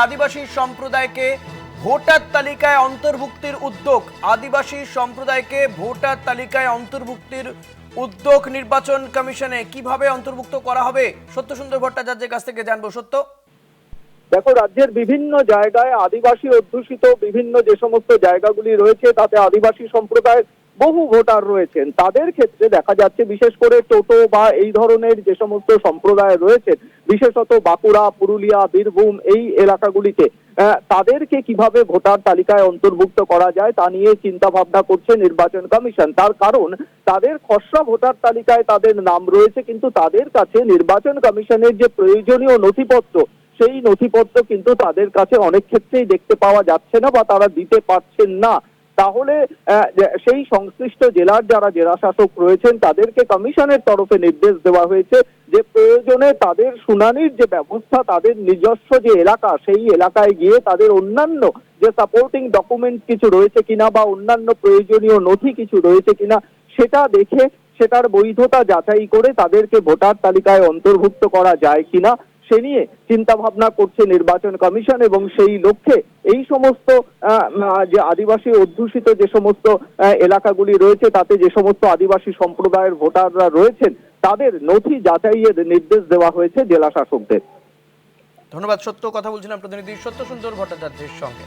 আদিবাসী সম্প্রদায়কে ভোটার তালিকায় অন্তর্ভুক্তির উদ্যোগ, আদিবাসী সম্প্রদায়কে ভোটার তালিকায় অন্তর্ভুক্তির উদ্যোগ নির্বাচন কমিশনে কিভাবে অন্তর্ভুক্ত করা হবে সত্যসুন্দর ভট্টাচার্যের কাছ থেকে জানবো। সত্য, দেখো, রাজ্যের বিভিন্ন জায়গায় আদিবাসী অধ্যুষিত বিভিন্ন যে সমস্ত জায়গাগুলি রয়েছে তাতে আদিবাসী সম্প্রদায়ের বহু ভোটার রয়েছেন। তাদের ক্ষেত্রে দেখা যাচ্ছে বিশেষ করে টোটো বা এই ধরনের যে সমস্ত সম্প্রদায় রয়েছে, বিশেষত বাঁকুড়া, পুরুলিয়া, বীরভূম এই এলাকাগুলিতে তাদেরকে কিভাবে ভোটার তালিকায় অন্তর্ভুক্ত করা যায় তা নিয়ে চিন্তা ভাবনা করছে নির্বাচন কমিশন। তার কারণ তাদের খসড়া ভোটার তালিকায় তাদের নাম রয়েছে, কিন্তু তাদের কাছে নির্বাচন কমিশনের যে প্রয়োজনীয় নথিপত্র সেই নথিপত্র কিন্তু তাদের কাছে অনেক ক্ষেত্রেই দেখতে পাওয়া যাচ্ছে না বা তারা দিতে পারছেন না। তাহলে সেই সংশ্লিষ্ট জেলার যারা জেলা শাসক রয়েছেন তাদেরকে কমিশনের তরফে নির্দেশ দেওয়া হয়েছে যে প্রয়োজনে তাদের শুনানির যে ব্যবস্থা, তাদের নিজস্ব যে এলাকা সেই এলাকায় গিয়ে তাদের অন্যান্য যে সাপোর্টিং ডকুমেন্ট কিছু রয়েছে কিনা বা অন্যান্য প্রয়োজনীয় নথি কিছু রয়েছে কিনা সেটা দেখে সেটার বৈধতা যাচাই করে তাদেরকে ভোটার তালিকায় অন্তর্ভুক্ত করা যায় কিনা সে নিয়ে চিন্তা ভাবনা করছে নির্বাচন কমিশন। এবং সেই লক্ষ্যে এই সমস্ত যে আদিবাসী অধ্যুষিত যে সমস্ত এলাকাগুলি রয়েছে তাতে যে সমস্ত আদিবাসী সম্প্রদায়ের ভোটাররা রয়েছেন তাদের নথি যাচাইয়ের নির্দেশ দেওয়া হয়েছে জেলা শাসকদের। ধন্যবাদ সত্য। কথা বলছিলাম প্রতিনিধি সত্যসুন্দর ভট্টাচার্যের সঙ্গে।